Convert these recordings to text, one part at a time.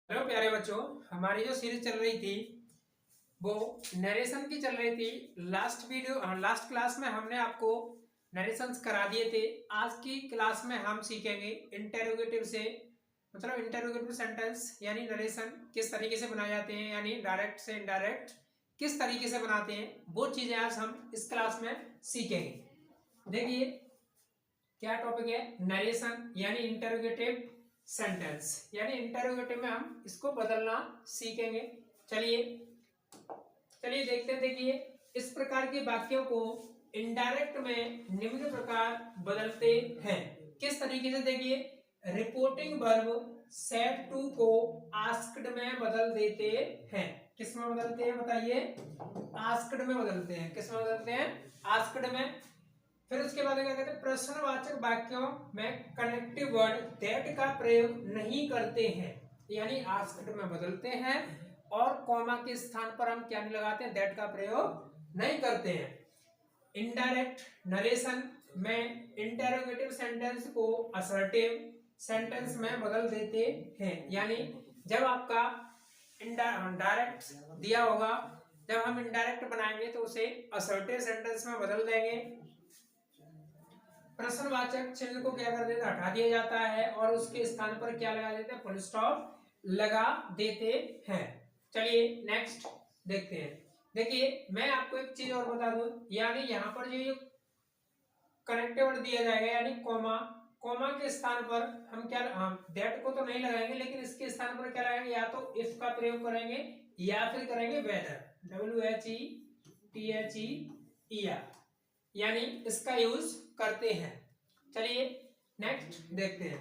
Hello प्यारे बच्चों, हमारी जो सीरीज चल रही थी वो नरेशन की चल रही थी। लास्ट क्लास में हमने आपको नरेशंस करा दिए थे। आज की क्लास में हम सीखेंगे इंटेरोगेटिव से, मतलब इंटेरोगेटिव सेंटेंस यानी नरेशन किस तरीके से बनाए जाते हैं, यानी डायरेक्ट से इनडायरेक्ट किस तरीके से बनाते हैं, वो चीजें आज हम इस क्लास में सीखेंगे। देखिए क्या टॉपिक है, नरेशन यानी इंटेरोगेटिव सेंटेंस, यानी इंटेरोगेटिव में हम इसको बदलना सीखेंगे। चलिए चलिए देखते हैं। देखिए इस प्रकार के वाक्यों को इनडायरेक्ट में निम्न प्रकार बदलते हैं। किस तरीके से? देखिए रिपोर्टिंग वर्ब सेड टू को आस्क्ड में बदल देते हैं। किस में बदलते हैं बताइए? आस्क्ड में बदलते हैं। किस में बदलते हैं? आस्क्ड में। फिर उसके बाद क्या कहते हैं, प्रश्नवाचक वाक्यों में कनेक्टिव वर्ड दैट का प्रयोग नहीं करते हैं, यानी आस्क्ड में बदलते हैं और कॉमा के स्थान पर हम क्या नहीं लगाते हैं, दैट का प्रयोग नहीं करते हैं। इनडायरेक्ट नरेशन में इंटेरोगेटिव सेंटेंस को असर्टिव सेंटेंस में बदल देते हैं, यानी जब आपका डायरेक्ट दिया होगा, जब हम इनडायरेक्ट बनाएंगे तो उसे असर्टिव सेंटेंस में बदल देंगे। प्रश्नवाचक चिन्ह को क्या कर देता है, हटा दिया जाता है और उसके स्थान पर क्या लगा देते हैं, फुल स्टॉप लगा देते हैं। चलिए नेक्स्ट देखते हैं। देखिए मैं आपको एक चीज और बता दूं, यानी यहाँ पर जो ये कनेक्टिव वर्ड दिया जाएगा यानी कॉमा, कॉमा के स्थान पर हम क्या, दैट को तो नहीं लगाएंगे, लेकिन इसके स्थान पर क्या लगाएंगे, या तो इफ का प्रयोग करेंगे या फिर करेंगे वेदर, WHETHER, यानी इसका यूज करते हैं। चलिए नेक्स्ट देखते हैं।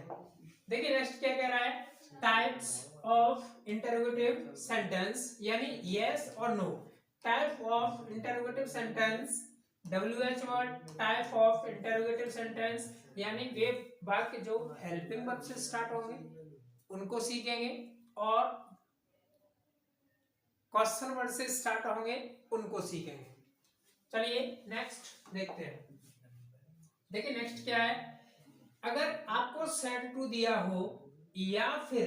देखिए नेक्स्ट क्या कह रहा है, टाइप्स ऑफ इंटरोगेटिव सेंटेंस, यानी यस और no. Type of interrogative sentence, WH word, type of interrogative sentence, यानी वे वाक्य जो हेल्पिंग वर्ब से स्टार्ट होंगे उनको सीखेंगे और क्वेश्चन वर्ड से स्टार्ट होंगे उनको सीखेंगे। चलिए नेक्स्ट देखते हैं। देखिए नेक्स्ट क्या है, अगर आपको सेड टू दिया हो या फिर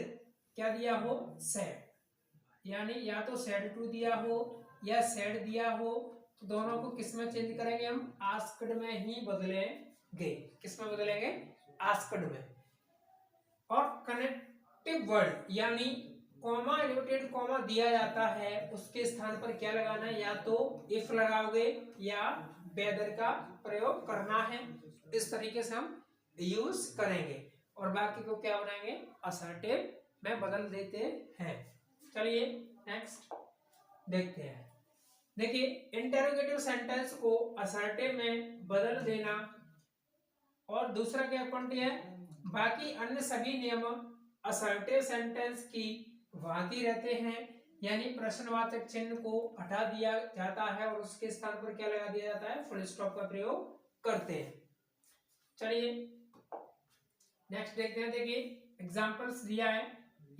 क्या दिया हो, सेड, यानी या तो सेड टू दिया हो या सेड दिया हो, तो दोनों को किस में चेंज करेंगे, हम आस्क्ड में ही बदलेंगे। किस में बदलेंगे? आस्क्ड में। और कनेक्टिव वर्ड यानी कॉमा इन्वर्टेड कॉमा दिया जाता है, उसके स्थान पर क्या लगाना है, या तो इफ लगाओगे या वेदर का प्रयोग करना है। इस तरीके से हम यूज करेंगे और बाकी को क्या बनाएंगे, असर्टिव में बदल देते हैं। चलिए नेक्स्ट देखते हैं। देखिए इंटेरोगेटिव सेंटेंस को असर्टिव में बदल देना और दूसरा क्या पॉइंट है, बाकी अन्य सभी नियम असर्टिव सेंटेंस की भांति रहते हैं, यानी प्रश्नवाचक चिन्ह को हटा दिया जाता है और उसके स्थान पर क्या लगा दिया जाता है, फुल स्टॉप का प्रयोग करते हैं। चलिए नेक्स्ट देखते हैं। देखिए एग्जांपल्स दिया है,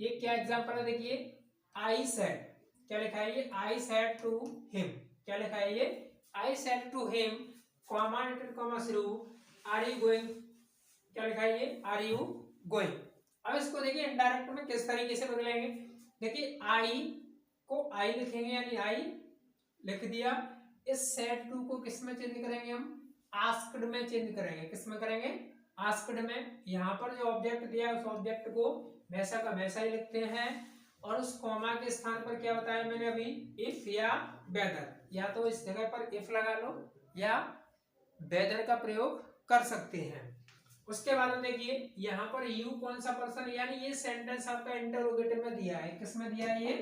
ये क्या एग्जांपल है, देखिए आई सेड, क्या लिखा है ये, आई सेड टू हिम, क्या लिखा है ये, I said to him, comma inter comma शुरू, आर यू गोइंग, क्या लिखा है ये, आर यू गोइंग। अब इसको देखिए इनडायरेक्ट में किस तरीके से बदलेंगे। देखिए आई को आई लिखेंगे, यानी आई लिख दिया, इस सेड टू को किस में चेंज करेंगे, हम आस्क्ड में चेंज करेंगे। किस में करेंगे? आस्क्ड में। यहाँ पर जो ऑब्जेक्ट दिया है उस ऑब्जेक्ट को वैसा का वैसा ही लिखते हैं और उस कॉमा के स्थान पर क्या बताया मैंने अभी, इफ या वेदर, या तो इस जगह पर इफ लगा लो या वेदर का प्रयोग कर सकते हैं। उसके बाद में देखिए यहाँ पर यू कौन सा पर्सन, यानी ये सेंटेंस आपका इंटरोगेटिव में दिया है। किस में दिया है? ये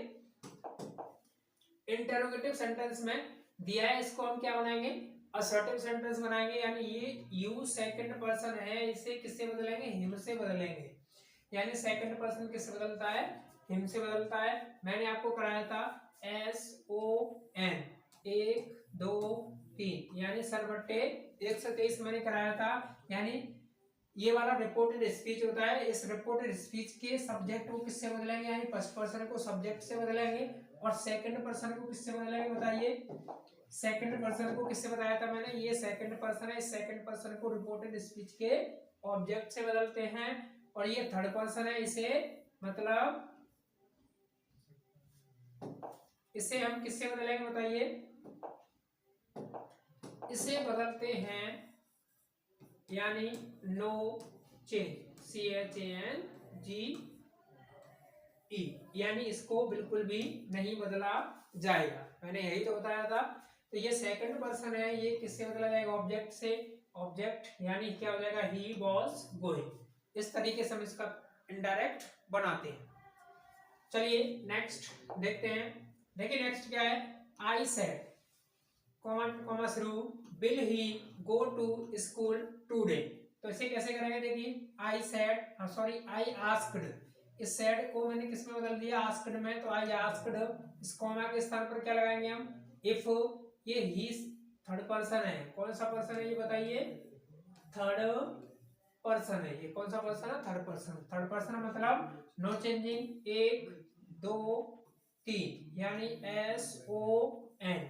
इंटरोगेटिव सेंटेंस में दिया है। इसको हम क्या बनाएंगे, असर्टिव सेंटेंस बनाएंगे, यानी ये यू सेकंड पर्सन है, इसे किससे बदलेंगे, हिम से बदलेंगे। यानी सेकंड पर्सन किससे बदलता है, हिम से बदलता है। मैंने आपको कराया था SON 1 2 3, यानी सरबट्टे 123 मैंने कराया था। यानी ये वाला रिपोर्टेड स्पीच होता है, इस रिपोर्टेड स्पीच के सब्जेक्ट को किससे बदलेंगे, यानी फर्स्ट पर्सन को सब्जेक्ट से बदलेंगे और सेकंड पर्सन को किससे बदलेंगे बताइए, सेकंड पर्सन को किससे बताया था मैंने, ये सेकंड पर्सन है, इस सेकंड पर्सन को रिपोर्टेड स्पीच के ऑब्जेक्ट से बदलते हैं और ये थर्ड पर्सन है, इसे मतलब इसे हम किससे बदलेंगे बताइए? इसे बदलते हैं यानी नो चेंज, CHANGE, यानी इसको बिल्कुल भी नहीं बदला जाएगा। मैंने यही तो बताया था। तो ये सेकंड पर्सन है, ये किससे बदला जाएगा? ऑब्जेक्ट से। ऑब्जेक्ट यानी क्या हो जाएगा? He was going. इस तरीके से हम इसका इनडायरेक्ट बनाते हैं। चलिए नेक्स्ट देखते हैं। देखिए नेक्स्ट क्या है? आई सेड कॉमा शुरू, will he go to school today. तो इसे कैसे करेंगे? देखिए I said, sorry I asked, इस सेड को मैंने किस में बदल दिया? आस्क्ड में। तो आई आस्क्ड, इस कॉमा के स्थान पर क्या लगाएंगे हम? इफ। ये ही थर्ड पर्सन है, कौन सा पर्सन है ये बताइए? थर्ड पर्सन है। ये कौन सा पर्सन है? Third person. थर्ड पर्सन मतलब नो चेंजिंग, 1 2 3 यानी SON।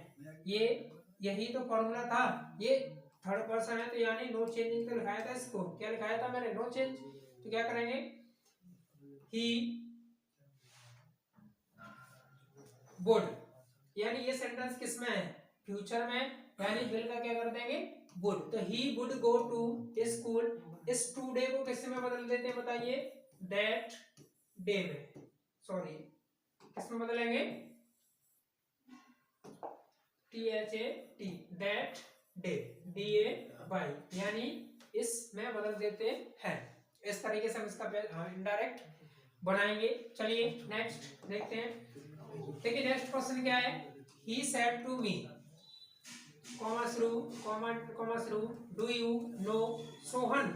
ये यही तो फॉर्मूला था। ये थर्ड पर्सन है तो यानी नो चेंजिंग तो लिखाया था। इसको क्या लिखाया था मैंने? No change. तो क्या करेंगे? ही वुड, यानी ये सेंटेंस किस में है? फ्यूचर में, यानी विल का क्या कर देंगे? वुड। तो he would go to school. इस टुडे को किस में बदल देते हैं बताइए? दैट डे में, सॉरी किस में बदलेंगे? THAT, दैट डे, DAY, यानी इसमें बदल देते हैं। इस तरीके से हम इसका इनडायरेक्ट बनाएंगे। चलिए नेक्स्ट देखते हैं। देखिए नेक्स्ट क्वेश्चन क्या है? He said to me comma शुरू, डू यू नो सोहन।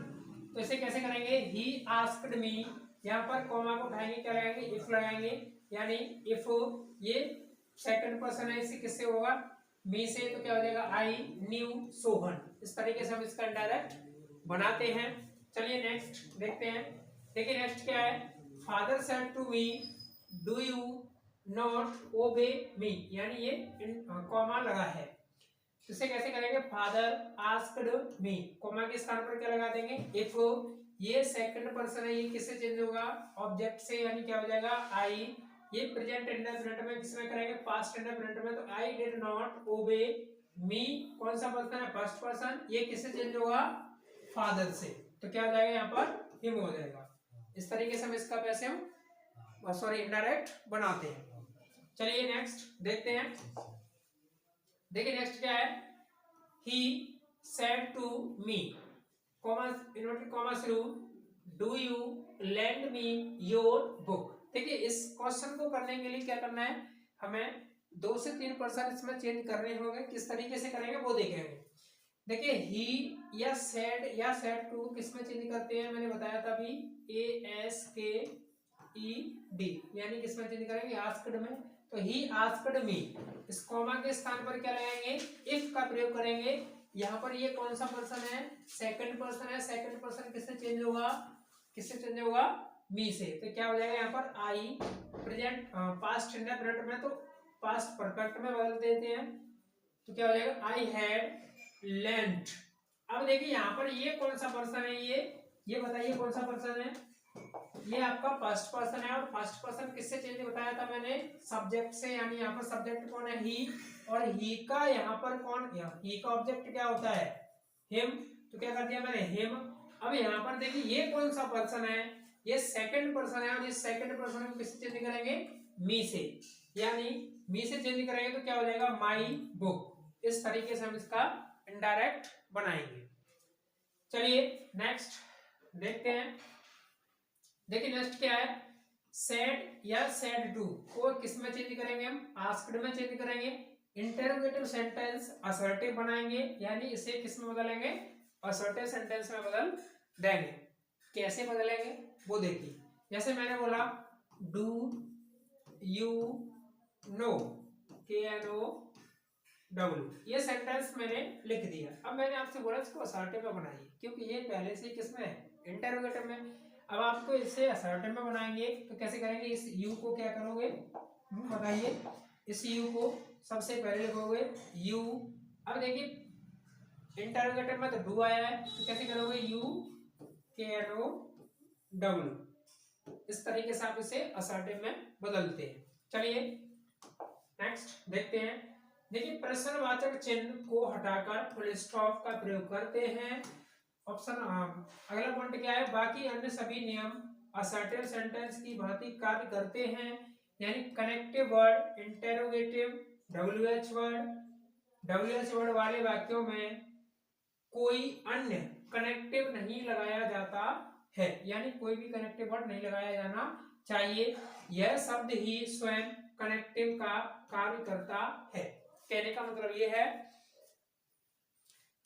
तो इसे कैसे करेंगे? ही आस्क्ड मी, यहाँ पर कॉमा को उठाएंगे, क्या लगाएंगे? इफ लगाएंगे, यानी इफ ये सेकंड पर्सन है, इससे किससे होगा? मी से। तो क्या हो जाएगा? I knew Sohan. इस तरीके से हम इसका डायरेक्ट बनाते हैं। चलिए नेक्स्ट देखते हैं। देखिए नेक्स्ट क्या है? Father said to me do you not obey me, यानी ये कॉमा लगा है। इसे कैसे करेंगे? फादर आस्क्ड मी, कॉमा के स्थान पर क्या लगा देंगे? इफ। ये सेकंड पर्सन है, ये किससे चेंज होगा? ऑब्जेक्ट से, यानी क्या हो जाएगा? आई। ये प्रेजेंट इंडेफिनिट में किसमें करेंगे? पास्ट इंडेफिनिट में। तो आई डिड नॉट ओबे मी, कौन सा पर्सन है? First person. ये किससे चेंज होगा? फादर से। तो क्या हो जाएगा? यहाँ पर हिम हो जाएगा। इस तरीके से हम इसका कैसे हम सॉरी इनडायरेक्ट बनाते हैं। चलिए नेक्स्ट देखते हैं। देखिए नेक्स्ट क्या है? He said to me comma inverted comma शुरू, do you lend me your book. देखिए इस क्वेश्चन को करने के लिए क्या करना है? हमें 2 से 3 पर्सन इसमें चेंज करने होंगे। किस तरीके से करेंगे वो देखेंगे। देखिए ही या सेड टू किस में चेंज करते हैं? मैंने बताया था अभी, ASKED, यानी किस में चेंज करेंगे? आस्क्ड में। तो ही आस्क्ड मी, इस कॉमा के स्थान पर क्या लगाएंगे? इफ का प्रयोग करेंगे। यहाँ पर ये कौन सा पर्सन है? सेकंड पर्सन है। सेकंड पर्सन किससे चेंज होगा? किससे चेंज होगा? मी से। तो क्या हो जाएगा यहाँ पर? आई प्रेजेंट पास्ट इंडेफिनिट में, तो पास्ट परफेक्ट में बदल देते हैं। तो क्या हो जाएगा? I had lent. अब देखिए यहाँ पर ये कौन सा पर्सन है? ये बताइए कौन सा पर्सन है? ये आपका फर्स्ट पर्सन है। और फर्स्ट पर्सन किससे चेंज बताया था मैंने? सब्जेक्ट से, यानी यहाँ पर सब्जेक्ट कौन है? ही। और ही का यहाँ पर कौन? ही का ऑब्जेक्ट क्या होता है? हिम। तो क्या कर दिया मैंने? हिम। अब यहाँ पर देखिए ये कौन सा पर्सन है? ये सेकंड पर्सन है। और इस सेकंड पर्सन को किससे चेंज करेंगे? मी से, यानी मी से चेंज करेंगे तो क्या हो जाएगा? My book. इस तरीके से हम इसका इनडायरेक्ट बनाएंगे। चलिए नेक्स्ट देखते हैं। देखिए नेक्स्ट क्या है? सेड या सेड टू को किस में चेंज करेंगे हम? आस्क्ड में चेंज करेंगे। इंटरोगेटिव सेंटेंस असर्टिव बनाएंगे, यानी इसे किस में बदलेंगे? असर्टिव सेंटेंस में बदल देंगे। कैसे बदलेंगे वो देखिए। जैसे मैंने बोला डू यू नो, KNOW, ये सेंटेंस मैंने लिख दिया। अब मैंने आपसे बोला इसको असर्टिव में बनाइए, क्योंकि ये पहले से किस में है? इंटरोगेटिव में। अब आपको इसे असर्टिव में बनाएंगे तो कैसे करेंगे? इस यू को क्या करोगे? बताइए। इस यू को सबसे पहले लिखोगे यू। अब देखिए इंटरोगेटिव में तो डू आया है, तो कैसे करोगे? UKNOW। इस तरीके से आप इसे असर्टिव में बदलते हैं। चलिए नेक्स्ट देखते हैं। देखिए प्रश्नवाचक चिन्ह को हटाकर फुल स्टॉप का प्रयोग करते हैं। ऑप्शन अगला पॉइंट क्या है, बाकी अन्य सभी नियम असर्टिव सेंटेंस की भांति कार्य करते हैं। यानी connective word, interrogative, WH word वाले वाक्यों में कोई अन्य कनेक्टिव नहीं लगाया जाता है, यानी कोई भी कनेक्टिव वर्ड नहीं लगाया जाना चाहिए। यह शब्द ही स्वयं कनेक्टिव का कार्य करता है। कहने का मतलब यह है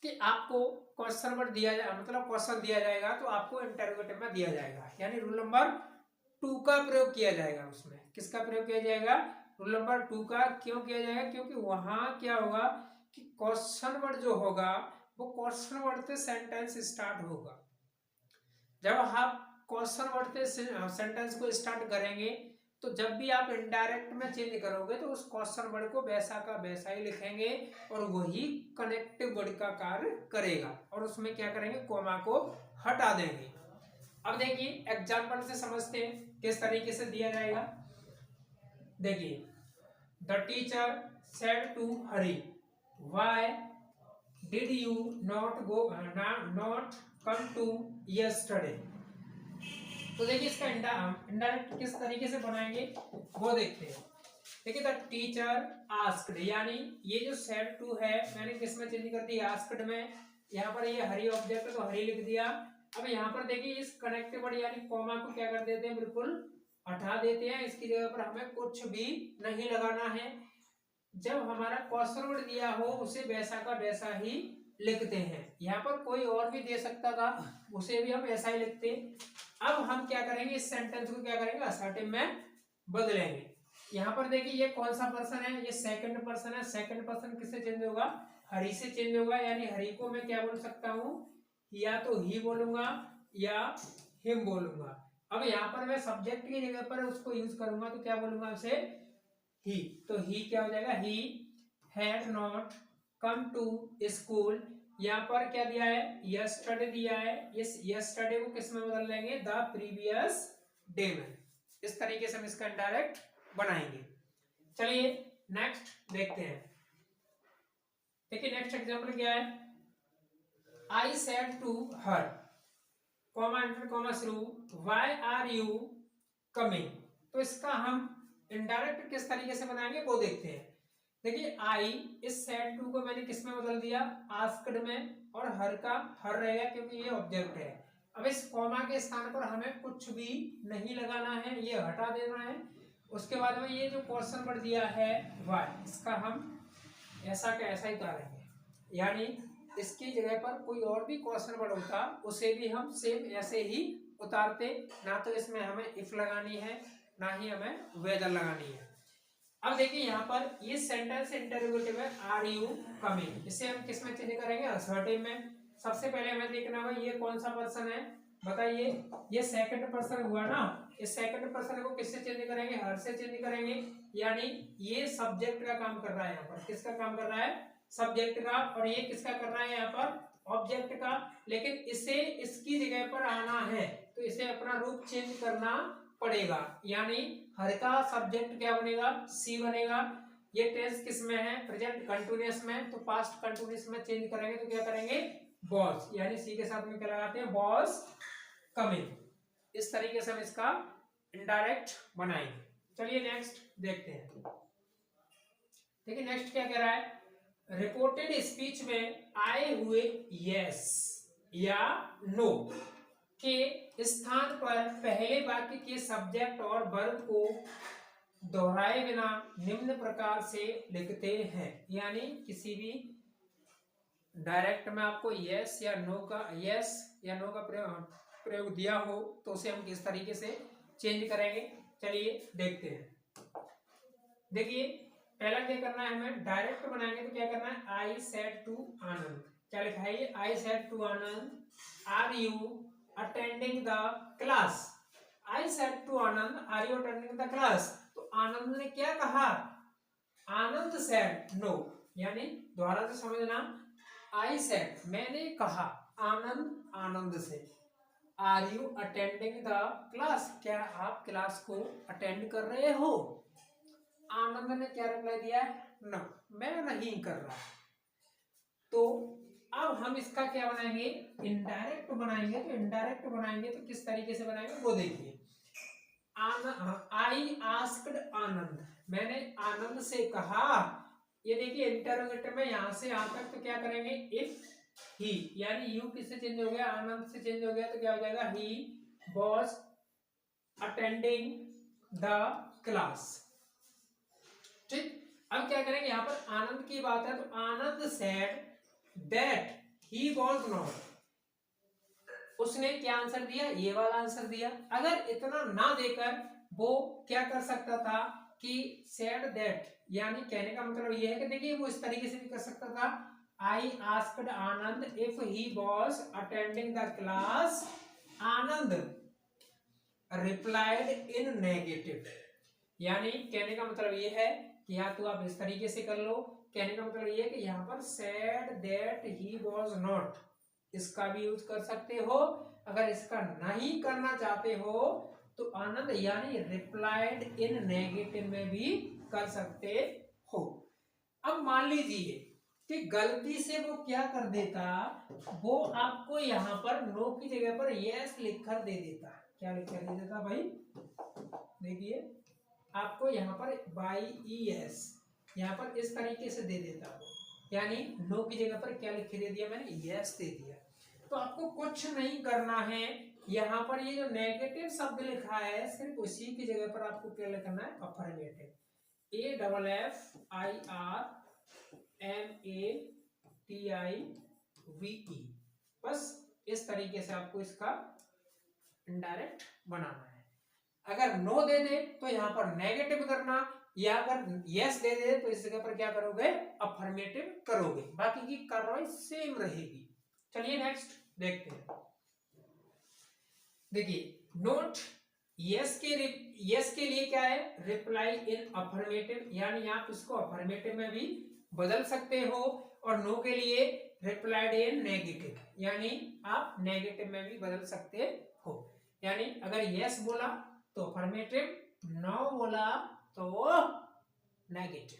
कि आपको क्वेश्चन वर्ड दिया जाए, मतलब क्वेश्चन दिया जाएगा तो आपको इंटरोगेटिव में दिया जाएगा, यानी रूल नंबर 2 का प्रयोग किया जाएगा। उसमें किसका प्रयोग किया जाएगा, रूल नंबर 2 का। क्यों किया जाएगा, क्योंकि वहां क्या होगा कि क्वेश्चन वर्ड जो होगा वो क्वेश्चन वर्ड से सेंटेंस स्टार्ट होगा। जब आप क्वेश्चन वर्ड से सेंटेंस को स्टार्ट करेंगे तो जब भी आप इनडायरेक्ट में चेंज करोगे तो उस क्वेश्चन वर्ड को वैसा का वैसा ही लिखेंगे और वही कनेक्टिव वर्ड का कार्य करेगा, और उसमें क्या करेंगे, कॉमा को हटा देंगे। अब देखिए एग्जाम्पल से समझते हैं किस तरीके से दिया जाएगा। देखिए the teacher said to Hari, why did you not come to yesterday. तो देखिए इसका इनडायरेक्ट किस तरीके से बनाएंगे वो देखते हैं। देखिए द टीचर आस्क्ड, यानी ये जो सेड टू है मैंने किस में चेंज कर दी, आस्क्ड में। यहाँ पर ये हरी ऑब्जेक्ट है तो हरी लिख दिया। अब यहाँ पर देखिए इस कनेक्टिव वर्ड यानी कॉमा को क्या कर देते हैं, बिल्कुल हटा देते हैं। इसकी जगह पर हमें कुछ भी नहीं लगाना है। जब हमारा क्वेश्चन वर्ड दिया हो उसे वैसा का वैसा ही लिखते हैं। यहाँ पर कोई और भी दे सकता था, उसे भी हम ऐसा ही लिखते। अब हम क्या करेंगे, इस सेंटेंस को क्या करेंगे, असर्टिव में बदलेंगे। यहाँ पर देखिए ये कौन सा पर्सन है, ये सेकंड पर्सन है। सेकंड पर्सन किससे चेंज होगा, हरी से चेंज होगा। यानी हरी को मैं क्या बोल सकता हूँ, या तो ही बोलूंगा या हिम बोलूंगा। अब यहाँ पर मैं सब्जेक्ट की जगह पर उसको यूज करूंगा तो क्या बोलूंगा उसे, ही। तो ही क्या हो जाएगा, he had not come to school. यहाँ पर क्या दिया है, यस्टरडे दिया है। इस यस्टरडे को किस में बदल लेंगे, द प्रीवियस डे में। इस तरीके से हम इसका इनडायरेक्ट बनाएंगे। चलिए नेक्स्ट देखते हैं। देखिए नेक्स्ट एग्जांपल क्या है, I said to her, comma enter comma शुरू, व्हाई आर यू कमिंग। तो इसका हम इनडायरेक्ट किस तरीके से बनाएंगे वो देखते हैं। देखिए आई, इस सेड टू को मैंने किस में बदल दिया, आस्क्ड में, और हर का हर रहेगा क्योंकि ये ऑब्जेक्ट है। अब इस कॉमा के स्थान पर हमें कुछ भी नहीं लगाना है, ये हटा देना है। उसके बाद में ये जो क्वेश्चन वर्ड दिया है वाई, इसका हम ऐसा का ऐसा ही उतारेंगे। यानी इसकी जगह पर कोई और भी क्वेश्चन वर्ड होता उसे भी हम सेम ऐसे ही उतारते। ना तो इसमें हमें इफ लगानी है ना ही हमें वेदर लगानी है। अब देखिए यहाँ पर ये सेंटेंस इंटरोगेटिव है, आर यू कमिंग। इसे हम किस में चेंज करेंगे, असर्टिव में। सबसे पहले हमें देखना होगा ये कौन सा पर्सन है, बताइए। ये सेकंड पर्सन हुआ ना, इस सेकंड पर्सन को किससे चेंज करेंगे, हर से चेंज करेंगे। यानी ये सब्जेक्ट का काम कर रहा है, यहाँ पर किसका काम कर रहा है, सब्जेक्ट का। और ये किसका कर रहा है यहाँ पर, ऑब्जेक्ट का। लेकिन इसे इसकी जगह पर आना है तो इसे अपना रूप चेंज करना पड़ेगा। यानी हर का सब्जेक्ट क्या बनेगा, सी बनेगा। ये टेंस किस में है, प्रेजेंट कंटिन्यूअस में। तो पास्ट कंटिन्यूअस में चेंज करेंगे तो क्या करेंगे, बॉस, यानी सी के साथ में क्या लगाते हैं, बॉस कमिंग। इस तरीके से हम इसका इनडायरेक्ट बनाएंगे। चलिए नेक्स्ट देखते हैं। देखिए नेक्स्ट क्या कह रहा है, रिपोर्टेड स्पीच में आए हुए यस या नो के स्थान पर पहले वाक्य के सब्जेक्ट और वर्ब को दोहराए बिना निम्न प्रकार से लिखते हैं। यानी किसी भी डायरेक्ट में आपको यस या नो का प्रयोग दिया हो तो उसे हम किस तरीके से चेंज करेंगे, चलिए देखते हैं। देखिए पहला क्या करना है, हमें डायरेक्ट बनाएंगे तो क्या करना है, आई सेड टू आनंद। क्या लिखा है ये, I said to Anand are you attending the class. I said to Anand are you attending the class. तो आनंद ने क्या कहा, आनंद सेड नो। यानी दोबारा से समझना, आई सेड मैंने कहा, आनंद आनंद से, are you attending the class क्या आप क्लास को अटेंड कर रहे हो। आनंद ने क्या रिप्लाई दिया है, नो मैं नहीं कर रहा। तो अब हम इसका क्या बनाएंगे, इनडायरेक्ट बनाएंगे। तो इनडायरेक्ट बनाएंगे तो किस तरीके से बनाएंगे वो देखिए। आई आस्क्ड आनंद, मैंने आनंद से कहा। ये देखिए इंटरोगेटिव में यहां से यहां तक तो क्या करेंगे, इफ ही, यानी यू किससे चेंज हो गया, आनंद से चेंज हो गया, तो क्या हो जाएगा, he was attending the class. ठीक, अब क्या करेंगे, यहां पर आनंद की बात है तो Anand said that he was not, उसने क्या आंसर दिया, ये वाला आंसर दिया। अगर इतना ना देकर वो क्या कर सकता था कि सेड दैट, यानी कहने का मतलब ये है कि देखिए वो इस तरीके से भी कर सकता था, I asked Anand if he was attending the class, Anand replied in negative. यानी कहने का मतलब ये है कि या तो आप इस तरीके से कर लो, कहने का मतलब ये है कि यहाँ पर said that he was not, इसका भी यूज कर सकते हो। अगर इसका नहीं करना चाहते हो तो आनंद यानी रिप्लाइड इन नेगेटिव में भी कर सकते हो। अब मान लीजिए कि गलती से वो क्या कर देता, वो आपको यहाँ पर नो की जगह पर यस लिखकर दे देता। क्या लिखकर दे देता भाई, देखिए आपको यहाँ पर बाई ई एस यहाँ पर इस तरीके से दे देता, यानी नो की जगह पर क्या लिख के दे दिया मैंने, यस दे दिया। तो आपको कुछ नहीं करना है, यहाँ पर ये जो नेगेटिव शब्द लिखा है सिर्फ उसी की जगह पर आपको क्या लिखना है, affirmative, A double F I R M A T I V E, बस इस तरीके से आपको इसका इनडायरेक्ट बनाना है। अगर नो दे दे तो यहाँ पर नेगेटिव करना, या अगर यस दे दे तो इस जगह पर क्या करोगे, अफर्मेटिव करोगे, बाकी की कार्रवाई सेम रहेगी। चलिए नेक्स्ट देखते हैं। देखिए नोट यस के लिए क्या है, रिप्लाई इन अफर्मेटिव, यानी आप इसको अफर्मेटिव में भी बदल सकते हो, और नो के लिए रिप्लाइड इन नेगेटिव, यानी आप नेगेटिव में भी बदल सकते हो। यानी अगर यस बोला तो अफर्मेटिव, नो बोला तो नेगेटिव।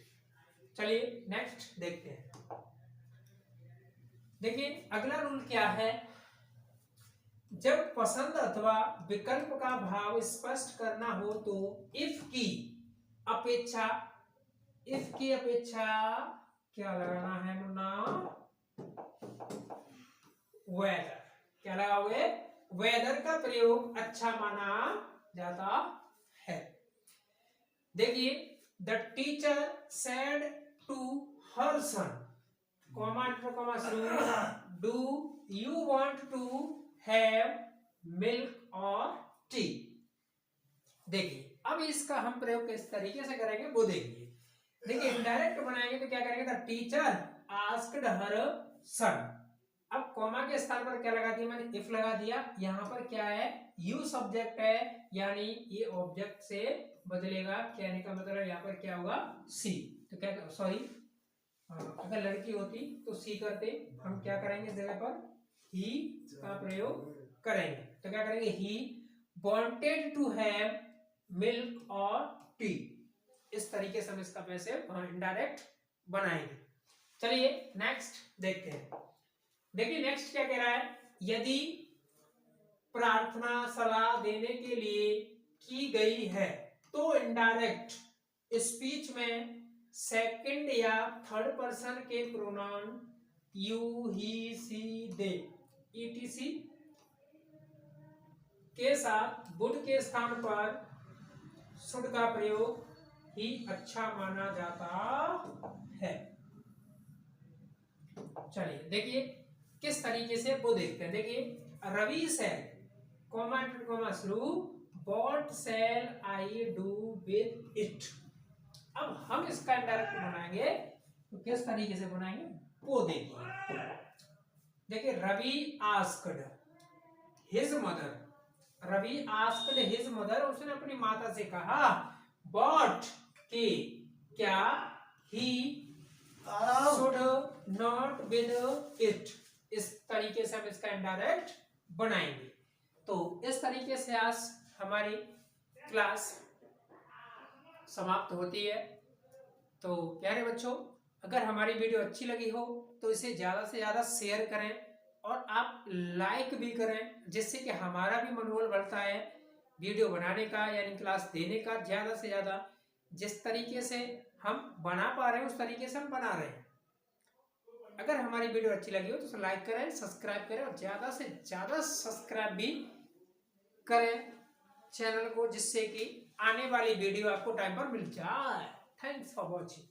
चलिए नेक्स्ट देखते हैं। देखिए अगला रूल क्या है, जब पसंद अथवा विकल्प का भाव स्पष्ट करना हो तो इफ की अपेक्षा क्या लगाना है मुन्ना, वेदर, क्या लगाओगे, वेदर का प्रयोग अच्छा माना जाता है। देखिए the teacher said to her son, comma do you want to have milk और टी। देखिए अब इसका हम प्रयोग किस तरीके से करेंगे वो देखिए। देखिए इनडायरेक्ट बनाएंगे तो क्या करेंगे, द टीचर आस्क्ड हर सन। अब कॉमा के स्थान पर क्या लगा दिया मैंने, इफ लगा दिया। यहाँ पर क्या है, यू सब्जेक्ट है, यानी ये ऑब्जेक्ट से बदलेगा, कहने का मतलब यहाँ पर क्या होगा, सी। तो क्या, सॉरी अगर लड़की होती तो सी करते, हम क्या करेंगे इस जगह पर ही का प्रयोग करेंगे। तो क्या करेंगे, he wanted to have milk और टी। इस तरीके से हम इसका पैसिव इनडायरेक्ट बनाएंगे। चलिए नेक्स्ट देखते हैं। देखिए नेक्स्ट क्या कह रहा है, यदि प्रार्थना सलाह देने के लिए की गई है तो इनडायरेक्ट स्पीच में सेकंड या थर्ड पर्सन के pronoun you he she they etc के साथ वुड के स्थान पर शुड का प्रयोग ही अच्छा माना जाता है। चलिए देखिए किस तरीके से वो देखते हैं। देखिए रवि सेड कॉमा शुरू what shell I do with it. अब हम इसका इनडायरेक्ट बनाएंगे तो किस तरीके से बनाएंगे वो देखिए। देखिए Ravi asked his mother, Ravi asked his mother, उसने अपनी माता से कहा व्हाट की क्या, he should not with it. इस तरीके से हम इसका इनडायरेक्ट बनाएंगे। तो इस तरीके से आज हमारी क्लास समाप्त होती है। तो प्यारे बच्चों, अगर हमारी वीडियो अच्छी लगी हो तो इसे ज़्यादा से ज़्यादा शेयर करें और आप लाइक भी करें, जिससे कि हमारा भी मनोबल बढ़ता है वीडियो बनाने का, यानी क्लास देने का ज़्यादा से ज़्यादा। जिस तरीके से हम बना पा रहे हैं उस तरीके से हम बना रहे हैं। अगर हमारी वीडियो अच्छी लगी हो तो लाइक करें, सब्सक्राइब करें और ज़्यादा से ज़्यादा सब्सक्राइब भी करें चैनल को, जिससे कि आने वाली वीडियो आपको टाइम पर मिल जाए। Thanks for watching.